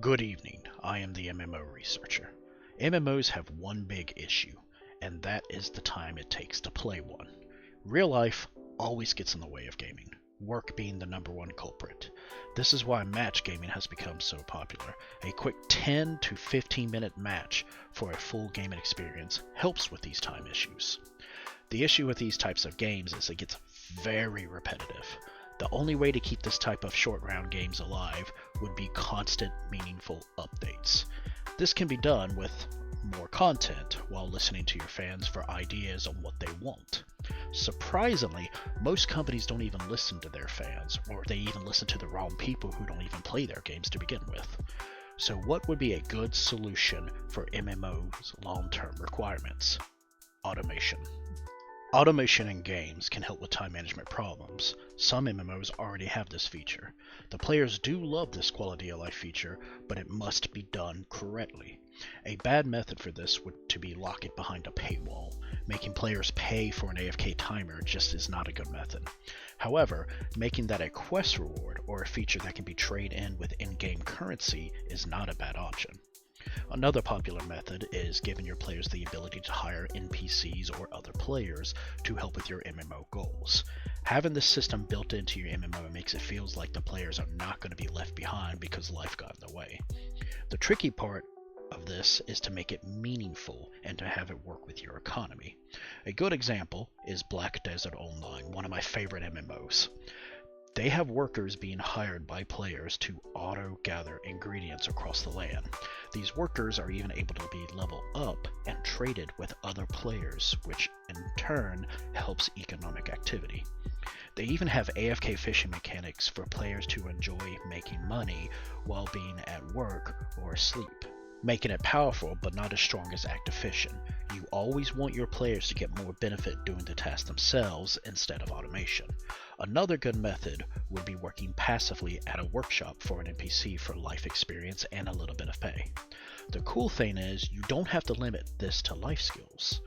Good evening, I am the MMO researcher. MMOs have one big issue, and that is the time it takes to play one. Real life always gets in the way of gaming, work being the number one culprit. This is why match gaming has become so popular. A quick 10 to 15 minute match for a full gaming experience helps with these time issues. The issue with these types of games is it gets very repetitive. The only way to keep this type of short round games alive would be constant, meaningful updates. This can be done with more content while listening to your fans for ideas on what they want. Surprisingly, most companies don't even listen to their fans, or they even listen to the wrong people who don't even play their games to begin with. So what would be a good solution for MMO's long-term requirements? Automation. Automation in games can help with time management problems. Some MMOs already have this feature. The players do love this quality of life feature, but it must be done correctly. A bad method for this would to be lock it behind a paywall. Making players pay for an AFK timer just is not a good method. However, making that a quest reward or a feature that can be traded in with in-game currency is not a bad option. Another popular method is giving your players the ability to hire NPCs or other players to help with your MMO goals. Having this system built into your MMO makes it feel like the players are not going to be left behind because life got in the way. The tricky part of this is to make it meaningful and to have it work with your economy. A good example is Black Desert Online, one of my favorite MMOs. They have workers being hired by players to auto-gather ingredients across the land. These workers are even able to be leveled up and traded with other players, which in turn helps economic activity. They even have AFK fishing mechanics for players to enjoy making money while being at work or asleep, making it powerful but not as strong as active fishing. You always want your players to get more benefit doing the task themselves instead of automation. Another good method would be working passively at a workshop for an NPC for life experience and a little bit of pay. The cool thing is you don't have to limit this to life skills.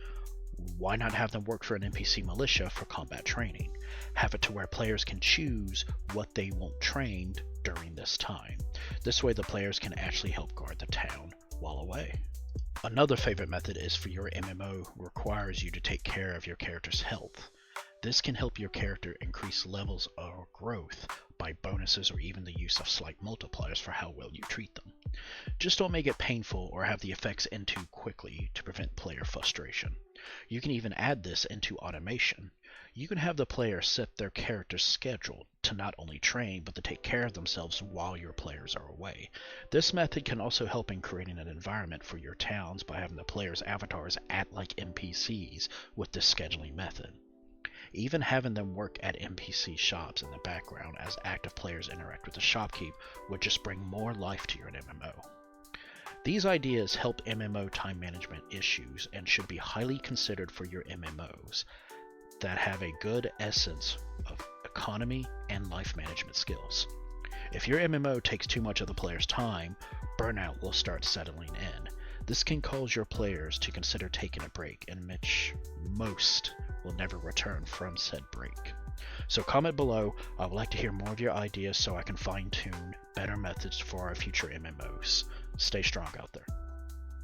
Why not have them work for an NPC militia for combat training? Have it to where players can choose what they want trained during this time. This way the players can actually help guard the town while away. Another favorite method is for your MMO requires you to take care of your character's health. This can help your character increase levels or growth by bonuses or even the use of slight multipliers for how well you treat them. Just don't make it painful or have the effects end too quickly to prevent player frustration. You can even add this into automation. You can have the player set their character's schedule to not only train but to take care of themselves while your players are away. This method can also help in creating an environment for your towns by having the players' avatars act like NPCs with this scheduling method. Even having them work at NPC shops in the background as active players interact with the shopkeep would just bring more life to your MMO. These ideas help MMO time management issues and should be highly considered for your MMOs that have a good essence of economy and life management skills. If your MMO takes too much of the player's time, burnout will start settling in. This can cause your players to consider taking a break, in which most will never return from said break. So comment below. I would like to hear more of your ideas so I can fine-tune better methods for our future MMOs. Stay strong out there.